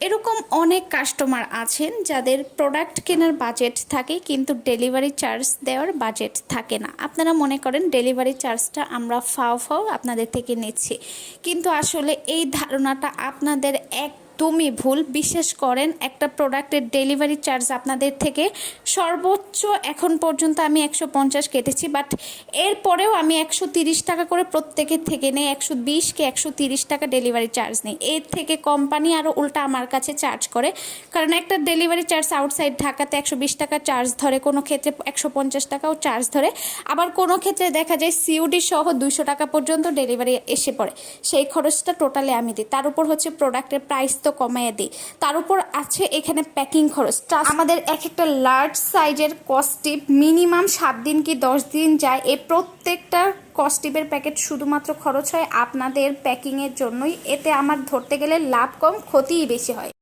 এরকম অনেক কাস্টমার আছেন যাদের প্রোডাক্ট কেনার বাজেট থাকে কিন্তু ডেলিভারি চার্জ দেওয়ার বাজেট থাকে না। আপনারা মনে করেন ডেলিভারি চার্জটা আমরা ফাও ফাও আপনাদের থেকে নিচ্ছি, কিন্তু আসলে এই ধারণাটা আপনাদের একদমই ভুল। বিশ্বাস করেন, একটা প্রোডাক্টের ডেলিভারি চার্জ আপনাদের থেকে সর্বোচ্চ এখন পর্যন্ত আমি 150 কেটেছি, বাট এরপরেও আমি 130 টাকা করে প্রত্যেকের থেকে নেই, 120 কি 130 টাকা ডেলিভারি চার্জ নেই। এর থেকে কোম্পানি আরও উল্টা আমার কাছে চার্জ করে, কারণ একটা ডেলিভারি চার্জ আউটসাইড ঢাকাতে 120 টাকা চার্জ ধরে, কোনো ক্ষেত্রে 150 টাকাও চার্জ ধরে, আবার কোনো ক্ষেত্রে দেখা যায় সিওডি সহ 200 টাকা পর্যন্ত ডেলিভারি এসে পড়ে। সেই খরচটা টোটালি আমি দিই, তার উপর হচ্ছে প্রোডাক্টের প্রাইস তো কমাইয়ে দিই, তার উপর আছে এখানে প্যাকিং খরচ। আমাদের এক একটা লার্জ সাইজের কস্টিপ মিনিমাম 7 দিন কি 10 দিন যায়। এই প্রত্যেকটা কস্টিপের প্যাকেট শুধুমাত্র খরচ হয় আপনাদের প্যাকিংয়ের জন্যই। এতে আমার ধরতে গেলে লাভ কম, ক্ষতিই বেশি হয়।